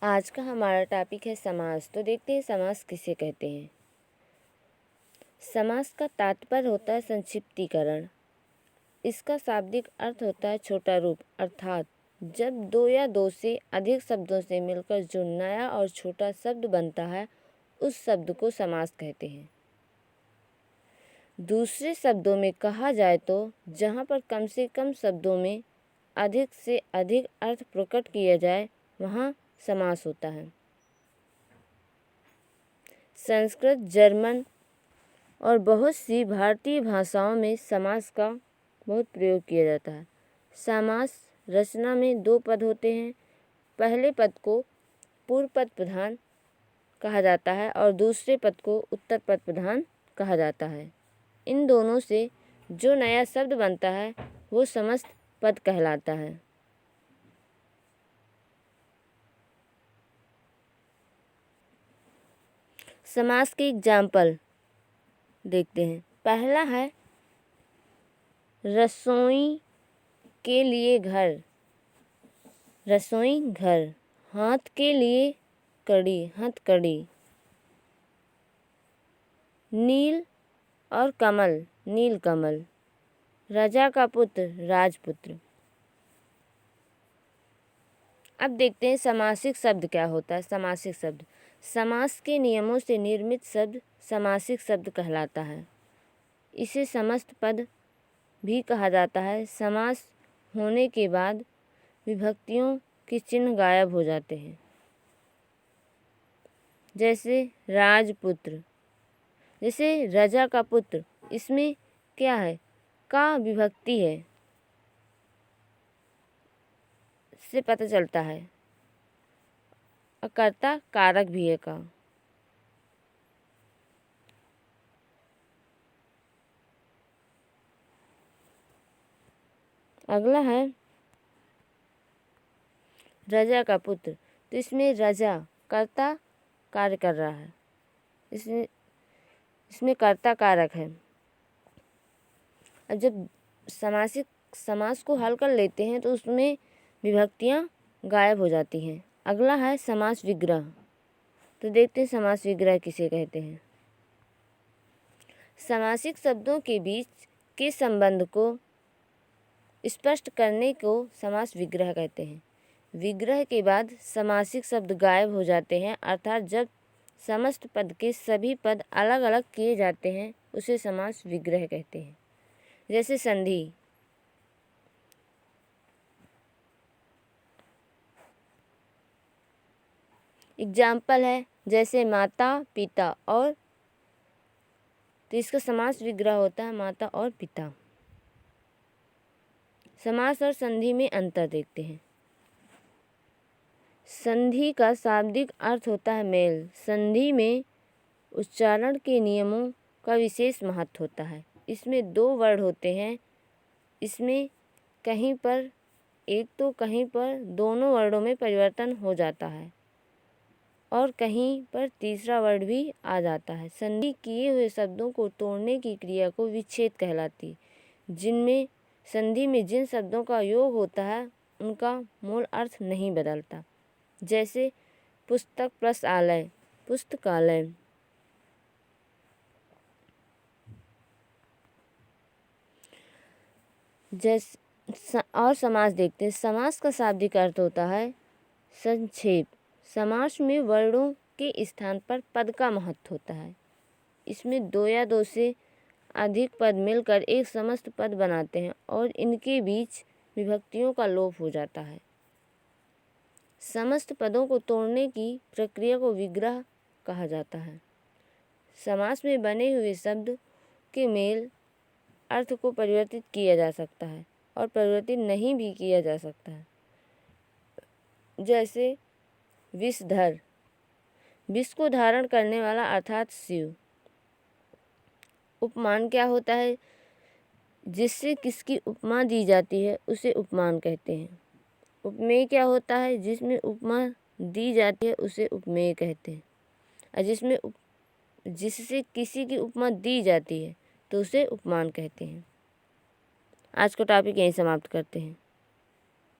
आज का हमारा टॉपिक है समास। तो देखते हैं समास किसे कहते हैं। समास का तात्पर्य होता है संक्षिप्तीकरण। इसका शाब्दिक अर्थ होता है छोटा रूप, अर्थात जब दो या दो से अधिक शब्दों से मिलकर जो नया और छोटा शब्द बनता है उस शब्द को समास कहते हैं। दूसरे शब्दों में कहा जाए तो जहाँ पर कम से कम शब्दों में अधिक से अधिक अर्थ प्रकट किया जाए वहाँ समास होता है। संस्कृत, जर्मन और बहुत सी भारतीय भाषाओं में समास का बहुत प्रयोग किया जाता है। समास रचना में दो पद होते हैं। पहले पद को पूर्व पद प्रधान कहा जाता है और दूसरे पद को उत्तर पद प्रधान कहा जाता है। इन दोनों से जो नया शब्द बनता है वो समस्त पद कहलाता है। समास के एग्जाम्पल देखते हैं। पहला है रसोई के लिए घर, रसोई घर। हाथ के लिए कड़ी, हथकड़ी। नील और कमल, नीलकमल। राजा का पुत्र, राजपुत्र। अब देखते हैं समासिक शब्द क्या होता है। समासिक शब्द समास के नियमों से निर्मित शब्द समासिक शब्द कहलाता है। इसे समस्त पद भी कहा जाता है। समास होने के बाद विभक्तियों के चिन्ह गायब हो जाते हैं। जैसे राजपुत्र, जैसे राजा का पुत्र, इसमें क्या है? का विभक्ति है, इससे पता चलता है। कर्ता कारक भी है का। अगला है राजा का पुत्र। तो इसमें राजा कर्ता कार्य कर रहा है, इसमें कर्ता कारक है। अब जब समास को हल कर लेते हैं तो उसमें विभक्तियाँ गायब हो जाती हैं। अगला है समास विग्रह। तो देखते हैं समास विग्रह किसे कहते हैं। समासिक शब्दों के बीच के संबंध को स्पष्ट करने को समास विग्रह कहते हैं। विग्रह के बाद समासिक शब्द गायब हो जाते हैं, अर्थात जब समस्त पद के सभी पद अलग अलग किए जाते हैं उसे समास विग्रह कहते हैं। जैसे संधि, एग्जाम्पल है जैसे माता पिता, और तो इसका समास विग्रह होता है माता और पिता। समास और संधि में अंतर देखते हैं। संधि का शाब्दिक अर्थ होता है मेल। संधि में उच्चारण के नियमों का विशेष महत्व होता है। इसमें दो वर्ण होते हैं। इसमें कहीं पर एक तो कहीं पर दोनों वर्णों में परिवर्तन हो जाता है और कहीं पर तीसरा वर्ण भी आ जाता है। संधि किए हुए शब्दों को तोड़ने की क्रिया को विच्छेद कहलाती, जिनमें संधि में जिन शब्दों का योग होता है उनका मूल अर्थ नहीं बदलता। जैसे पुस्तक प्लस आलय, पुस्तकालय। और समास देखते हैं। समास का शाब्दिक अर्थ होता है संक्षेप। समास में वर्णों के स्थान पर पद का महत्व होता है। इसमें दो या दो से अधिक पद मिलकर एक समस्त पद बनाते हैं और इनके बीच विभक्तियों का लोप हो जाता है। समस्त पदों को तोड़ने की प्रक्रिया को विग्रह कहा जाता है। समास में बने हुए शब्द के मेल अर्थ को परिवर्तित किया जा सकता है और परिवर्तित नहीं भी किया जा सकता है। जैसे विषधर, विष को धारण करने वाला अर्थात शिव। उपमान क्या होता है? जिससे किसकी उपमा दी जाती है उसे उपमान कहते हैं। उपमेय क्या होता है? जिसमें उपमा दी जाती है उसे उपमेय कहते हैं। और जिससे किसी की उपमा दी जाती है तो उसे उपमान कहते हैं। आज का टॉपिक यहीं समाप्त करते हैं।